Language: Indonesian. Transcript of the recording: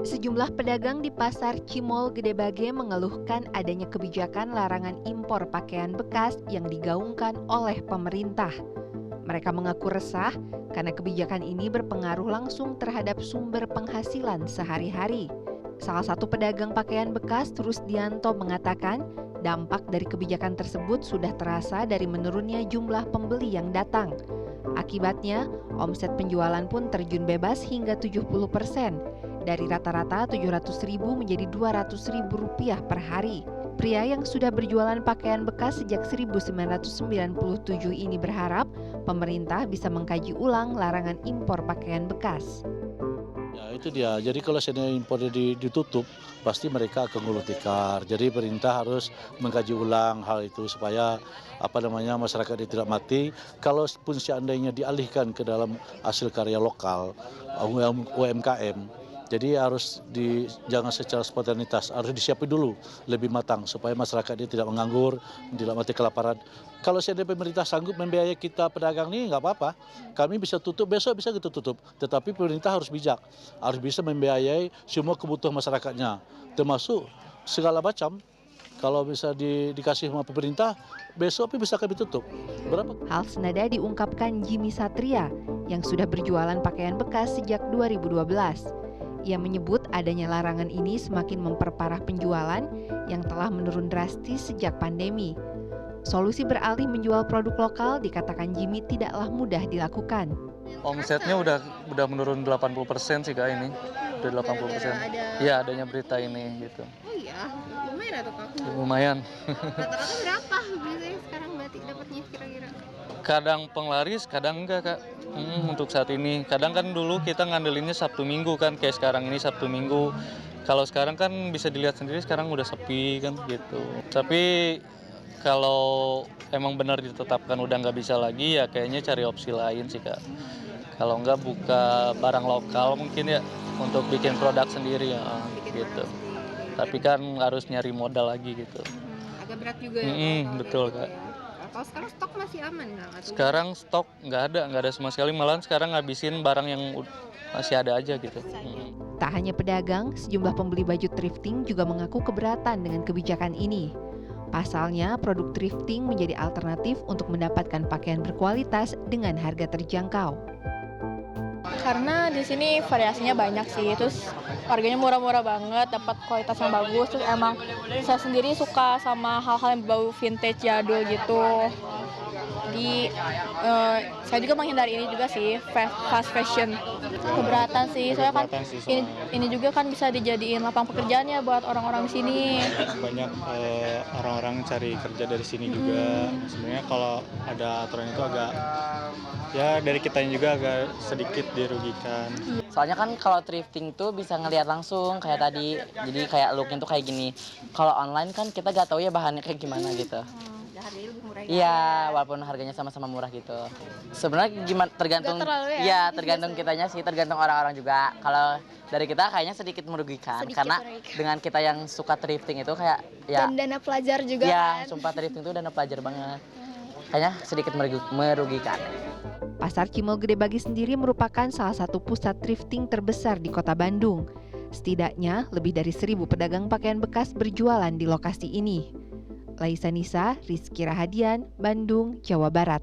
Sejumlah pedagang di Pasar Cimol Gedebage mengeluhkan adanya kebijakan larangan impor pakaian bekas yang digaungkan oleh pemerintah. Mereka mengaku resah karena kebijakan ini berpengaruh langsung terhadap sumber penghasilan sehari-hari. Salah satu pedagang pakaian bekas, Rusdianto, mengatakan dampak dari kebijakan tersebut sudah terasa dari menurunnya jumlah pembeli yang datang. Akibatnya, omset penjualan pun terjun bebas hingga 70%. Dari rata-rata Rp700.000 menjadi Rp200.000 per hari. Pria yang sudah berjualan pakaian bekas sejak 1997 ini berharap pemerintah bisa mengkaji ulang larangan impor pakaian bekas. Ya itu dia, jadi kalau seandainya impor ditutup, pasti mereka akan gulung tikar. Jadi pemerintah harus mengkaji ulang hal itu supaya masyarakat tidak mati. Kalaupun seandainya dialihkan ke dalam hasil karya lokal, UMKM, jadi jangan secara spontanitas, harus disiapin dulu lebih matang supaya masyarakat ini tidak menganggur, tidak mati kelaparan. Kalau seandainya pemerintah sanggup membiayai kita pedagang ini nggak apa-apa, kami bisa tutup, besok bisa kita tutup. Tetapi pemerintah harus bijak, harus bisa membiayai semua kebutuhan masyarakatnya, termasuk segala macam. Kalau bisa dikasih sama pemerintah, besok bisa kami tutup. Berapa? Hal senada diungkapkan Jimmy Satria yang sudah berjualan pakaian bekas sejak 2012. Ia menyebut adanya larangan ini semakin memperparah penjualan yang telah menurun drastis sejak pandemi. Solusi beralih menjual produk lokal dikatakan Jimmy tidaklah mudah dilakukan. Omsetnya udah menurun 80% sih Kak ini. Udah 80%. Iya, adanya berita ini gitu. Oh iya, lumayan atau Kak? Lumayan. Rata-rata berapa biasanya sekarang batik dapatnya kira-kira? Kadang penglaris, kadang enggak Kak. Untuk saat ini, kadang kan dulu kita ngandelinnya Sabtu Minggu kan, kayak sekarang ini Sabtu Minggu. Kalau sekarang kan bisa dilihat sendiri sekarang udah sepi kan gitu. Tapi kalau emang benar ditetapkan udah nggak bisa lagi ya kayaknya cari opsi lain sih Kak. Kalau nggak buka barang lokal mungkin ya untuk bikin produk sendiri ya gitu. Tapi kan harus nyari modal lagi gitu. Agak berat juga ya. Betul Kak. Kalau sekarang stok masih aman nggak? Sekarang stok nggak ada sama sekali, malahan sekarang ngabisin barang yang masih ada aja gitu. Tak hanya pedagang, sejumlah pembeli baju thrifting juga mengaku keberatan dengan kebijakan ini. Pasalnya, produk thrifting menjadi alternatif untuk mendapatkan pakaian berkualitas dengan harga terjangkau. Karena di sini variasinya banyak sih, terus harganya murah-murah banget, dapat kualitas yang bagus. Terus emang saya sendiri suka sama hal-hal yang berbau vintage jadul gitu. Jadi saya juga menghindari ini juga sih, fast fashion. Keberatan sih, soalnya kan ini juga kan bisa dijadiin lapang pekerjaannya buat orang-orang di sini. Banyak orang-orang cari kerja dari sini juga. Sebenarnya kalau ada aturan itu agak, ya dari kitanya juga agak sedikit dirugikan. Soalnya kan kalau thrifting tuh bisa ngelihat langsung kayak tadi, jadi kayak looknya tuh kayak gini. Kalau online kan kita gak tahu ya bahannya kayak gimana gitu. Harganya lebih murah. Iya, walaupun harganya sama-sama murah gitu. Sebenarnya gimana tergantung, tergantung kitanya sih, tergantung orang-orang juga. Kalau dari kita kayaknya sedikit merugikan, karena dengan kita yang suka thrifting itu kayak ya. Dan dana pelajar juga ya, kan. sumpah thrifting itu dana pelajar banget. Kayaknya sedikit merugikan. Pasar Cimol Gedebage sendiri merupakan salah satu pusat thrifting terbesar di Kota Bandung. Setidaknya lebih dari 1.000 pedagang pakaian bekas berjualan di lokasi ini. Laisa Nisa, Rizky Rahadian, Bandung, Jawa Barat.